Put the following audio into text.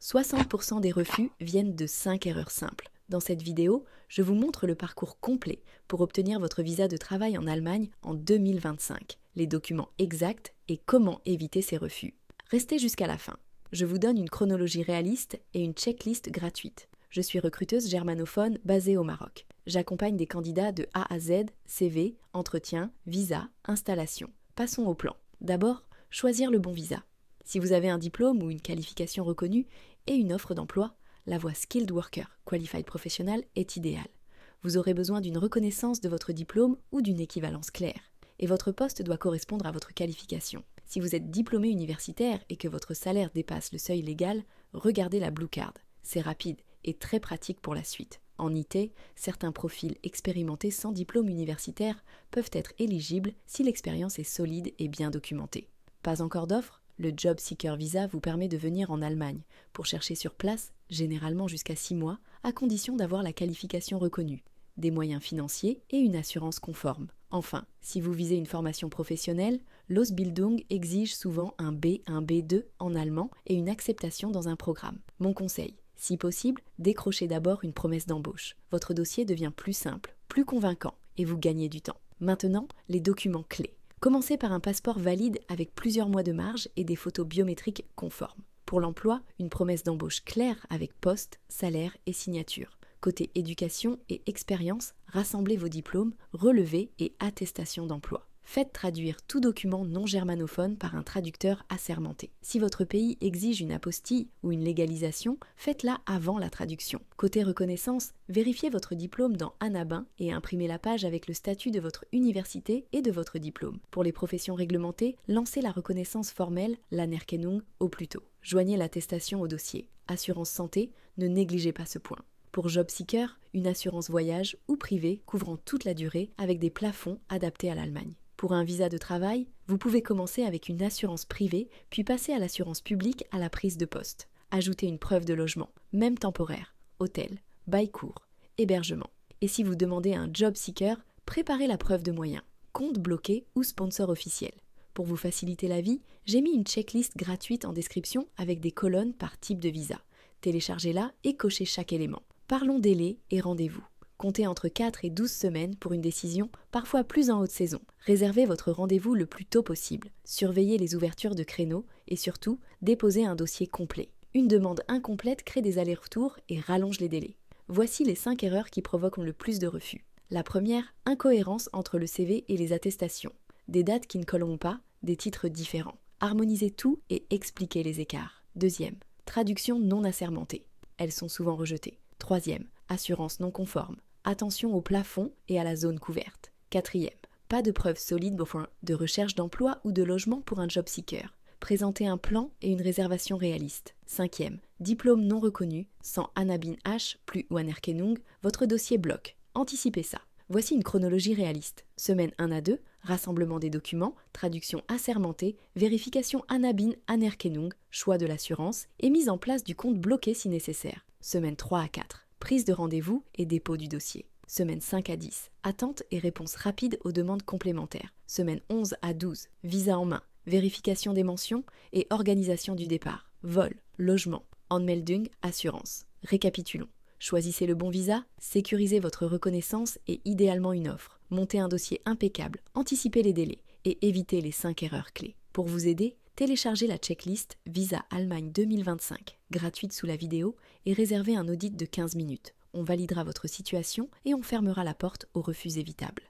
60% des refus viennent de 5 erreurs simples. Dans cette vidéo, je vous montre le parcours complet pour obtenir votre visa de travail en Allemagne en 2025, les documents exacts et comment éviter ces refus. Restez jusqu'à la fin. Je vous donne une chronologie réaliste et une checklist gratuite. Je suis recruteuse germanophone basée au Maroc. J'accompagne des candidats de A à Z, CV, entretien, visa, installation. Passons au plan. D'abord, choisir le bon visa. Si vous avez un diplôme ou une qualification reconnue et une offre d'emploi, la voie Skilled Worker Qualified Professional est idéale. Vous aurez besoin d'une reconnaissance de votre diplôme ou d'une équivalence claire. Et votre poste doit correspondre à votre qualification. Si vous êtes diplômé universitaire et que votre salaire dépasse le seuil légal, regardez la Blue Card. C'est rapide et très pratique pour la suite. En IT, certains profils expérimentés sans diplôme universitaire peuvent être éligibles si l'expérience est solide et bien documentée. Pas encore d'offre? Le Job Seeker Visa vous permet de venir en Allemagne pour chercher sur place, généralement jusqu'à 6 mois, à condition d'avoir la qualification reconnue, des moyens financiers et une assurance conforme. Enfin, si vous visez une formation professionnelle, l'Ausbildung exige souvent un B, un B2 en allemand et une acceptation dans un programme. Mon conseil, si possible, décrochez d'abord une promesse d'embauche. Votre dossier devient plus simple, plus convaincant et vous gagnez du temps. Maintenant, les documents clés. Commencez par un passeport valide avec plusieurs mois de marge et des photos biométriques conformes. Pour l'emploi, une promesse d'embauche claire avec poste, salaire et signature. Côté éducation et expérience, rassemblez vos diplômes, relevés et attestations d'emploi. Faites traduire tout document non germanophone par un traducteur assermenté. Si votre pays exige une apostille ou une légalisation, faites-la avant la traduction. Côté reconnaissance, vérifiez votre diplôme dans Annabin et imprimez la page avec le statut de votre université et de votre diplôme. Pour les professions réglementées, lancez la reconnaissance formelle, l'Anerkennung, au plus tôt. Joignez l'attestation au dossier. Assurance santé, ne négligez pas ce point. Pour Job Seeker, une assurance voyage ou privée couvrant toute la durée avec des plafonds adaptés à l'Allemagne. Pour un visa de travail, vous pouvez commencer avec une assurance privée, puis passer à l'assurance publique à la prise de poste. Ajoutez une preuve de logement, même temporaire, hôtel, bail court, hébergement. Et si vous demandez un job seeker, préparez la preuve de moyens, compte bloqué ou sponsor officiel. Pour vous faciliter la vie, j'ai mis une checklist gratuite en description avec des colonnes par type de visa. Téléchargez-la et cochez chaque élément. Parlons délai et rendez-vous. Comptez entre 4 et 12 semaines pour une décision, parfois plus en haute saison. Réservez votre rendez-vous le plus tôt possible. Surveillez les ouvertures de créneaux et surtout, déposez un dossier complet. Une demande incomplète crée des allers-retours et rallonge les délais. Voici les 5 erreurs qui provoquent le plus de refus. La première, incohérence entre le CV et les attestations. Des dates qui ne colleront pas, des titres différents. Harmonisez tout et expliquez les écarts. Deuxième, traduction non assermentée. Elles sont souvent rejetées. Troisième, assurance non conforme. Attention au plafond et à la zone couverte. Quatrième, pas de preuves solides de recherche d'emploi ou de logement pour un job seeker. Présentez un plan et une réservation réaliste. Cinquième, diplôme non reconnu, sans Annabin H plus ou Anerkennung, votre dossier bloque. Anticipez ça. Voici une chronologie réaliste. Semaine 1 à 2, rassemblement des documents, traduction assermentée, vérification Annabin Anerkennung, choix de l'assurance et mise en place du compte bloqué si nécessaire. Semaine 3 à 4, prise de rendez-vous et dépôt du dossier. Semaine 5 à 10, attente et réponse rapide aux demandes complémentaires. Semaine 11 à 12, visa en main, vérification des mentions et organisation du départ. Vol, logement, anmeldung, assurance. Récapitulons. Choisissez le bon visa, sécurisez votre reconnaissance et idéalement une offre. Montez un dossier impeccable, anticipez les délais et évitez les 5 erreurs clés. Pour vous aider, téléchargez la checklist Visa Allemagne 2025, gratuite sous la vidéo, et réservez un audit de 15 minutes. On validera votre situation et on fermera la porte aux refus évitables.